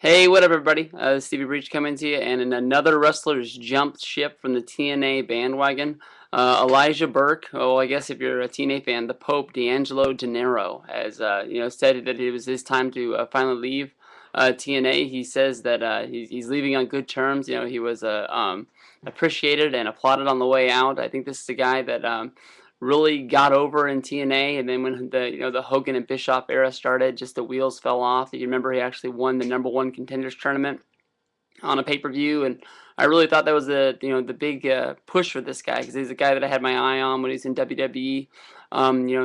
Hey, what up, everybody? Stevie Breech coming to you, and another wrestler's jumped ship from the TNA bandwagon. Elijah Burke. Oh, I guess if you're a TNA fan, the Pope D'Angelo Dinero has said that it was his time to finally leave TNA. He says that he's leaving on good terms. He was appreciated and applauded on the way out. I think this is a guy that really got over in TNA, and then when the Hogan and Bischoff era started, just the wheels fell off. You remember he actually won the #1 contenders tournament on a pay-per-view, and I really thought that was the big push for this guy because he's a guy that I had my eye on when he was in WWE.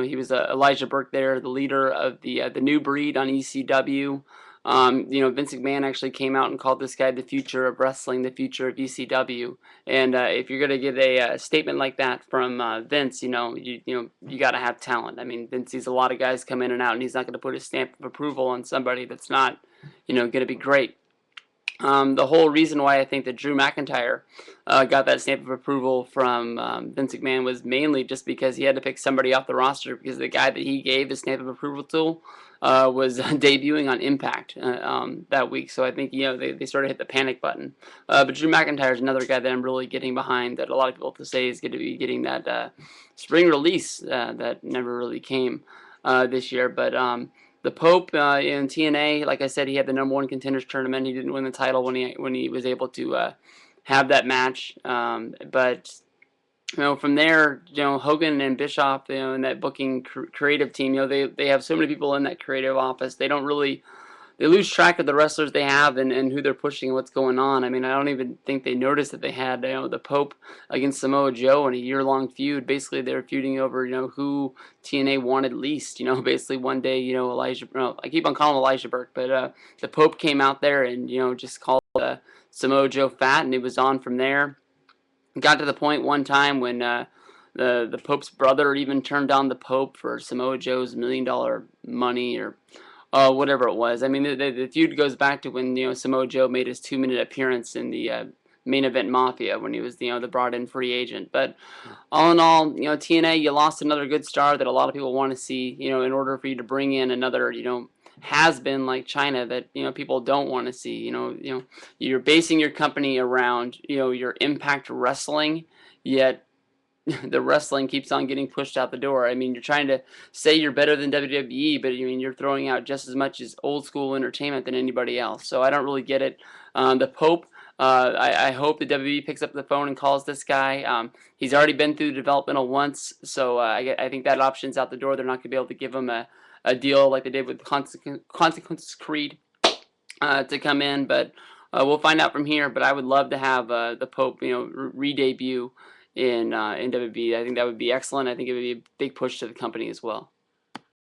He was Elijah Burke there, the leader of the New Breed on ECW. Vince McMahon actually came out and called this guy the future of wrestling, the future of ECW. And if you're gonna get a statement like that from Vince, you got to have talent. I mean, Vince sees a lot of guys come in and out, and he's not going to put his stamp of approval on somebody that's not, going to be great. The whole reason why I think that Drew McIntyre got that stamp of approval from Vince McMahon was mainly just because he had to pick somebody off the roster because the guy that he gave the stamp of approval to was debuting on Impact that week. So I think they sort of hit the panic button. But Drew McIntyre is another guy that I'm really getting behind that a lot of people to say is going to be getting that spring release that never really came this year. But the Pope in TNA, like I said, he had the #1 contenders tournament. He didn't win the title when he was able to have that match. But from there, Hogan and Bischoff, in that booking creative team, they have so many people in that creative office. They lose track of the wrestlers they have and who they're pushing and what's going on. I mean, I don't even think they noticed that they had the Pope against Samoa Joe in a year-long feud. Basically, they were feuding over who TNA wanted least. Basically one day Elijah. No, I keep on calling him Elijah Burke, but the Pope came out there and just called Samoa Joe fat, and it was on from there. Got to the point one time when the Pope's brother even turned down the Pope for Samoa Joe's $1 million money or whatever it was. I mean, the feud goes back to when Samoa Joe made his 2-minute appearance in the main event Mafia when he was the brought-in free agent. But all in all, TNA, you lost another good star that a lot of people want to see. In order for you to bring in another has been like China that people don't want to see. You're basing your company around your Impact Wrestling, yet the wrestling keeps on getting pushed out the door. I mean, you're trying to say you're better than WWE, but you're throwing out just as much as old school entertainment than anybody else. So I don't really get it. The Pope, I hope the WWE picks up the phone and calls this guy. He's already been through the developmental once, so I think that option's out the door. They're not going to be able to give him a deal like they did with Consequences Creed to come in, but we'll find out from here. But I would love to have the Pope, re-debut in WWE. I think that would be excellent. I think it would be a big push to the company as well.